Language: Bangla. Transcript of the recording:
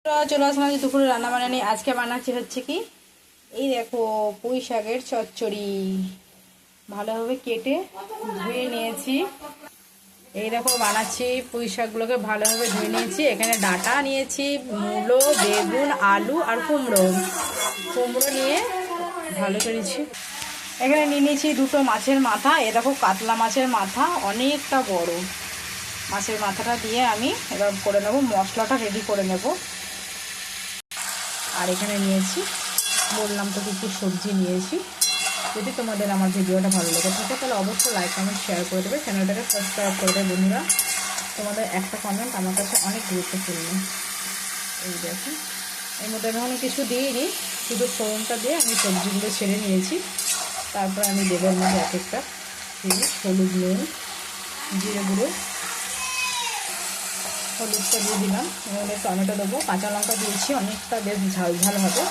চলে আসলাম যে দুপুরে রান্না বান্না নিয়ে। আজকে বানাচ্ছি হচ্ছে কি, এই দেখো পুঁই শাকের চচ্চড়ি। ভালোভাবে কেটে ধুয়ে নিয়েছি। এই দেখো বানাচ্ছি, পুঁই শাকগুলোকে ভালোভাবে ধুয়ে নিয়েছি। এখানে ডাঁটা নিয়েছি, মূলো, বেগুন, আলু আর কুমড়ো নিয়ে ভালো করেছি। এখানে নিয়ে নিয়েছি দুটো মাছের মাথা। এ দেখো কাতলা মাছের মাথা, অনেকটা বড়। মাছের মাথাটা দিয়ে আমি এবার করে নেবো, মশলাটা রেডি করে নেব। আর এখানে নিয়েছি, বললাম তো কিছু সবজি নিয়েছি। যদি তোমাদের আমার ভিডিওটা ভালো লেগে থাকে তাহলে অবশ্যই লাইক কমেন্ট শেয়ার করে দেবে, চ্যানেলটাকে সাবস্ক্রাইব করে দেবে বন্ধুরা। তোমাদের একটা কমেন্ট আমার কাছে অনেক গুরুত্বপূর্ণ। এই দেখো, এর মধ্যে আমি কোনো কিছু দিইনি, শুধু ফোড়নটা দিয়ে আমি সবজিগুলো ছেড়ে নিয়েছি। তারপর আমি দেবো এর মধ্যে এক একটা হলুদ, নুন, জিরে গুঁড়ো, হলুদটা দিয়ে দিলাম। এর মধ্যে টমেটো দেবো, কাঁচা লঙ্কা দিয়েছি, অনেকটা বেশ ঝাল ঝাল হবে।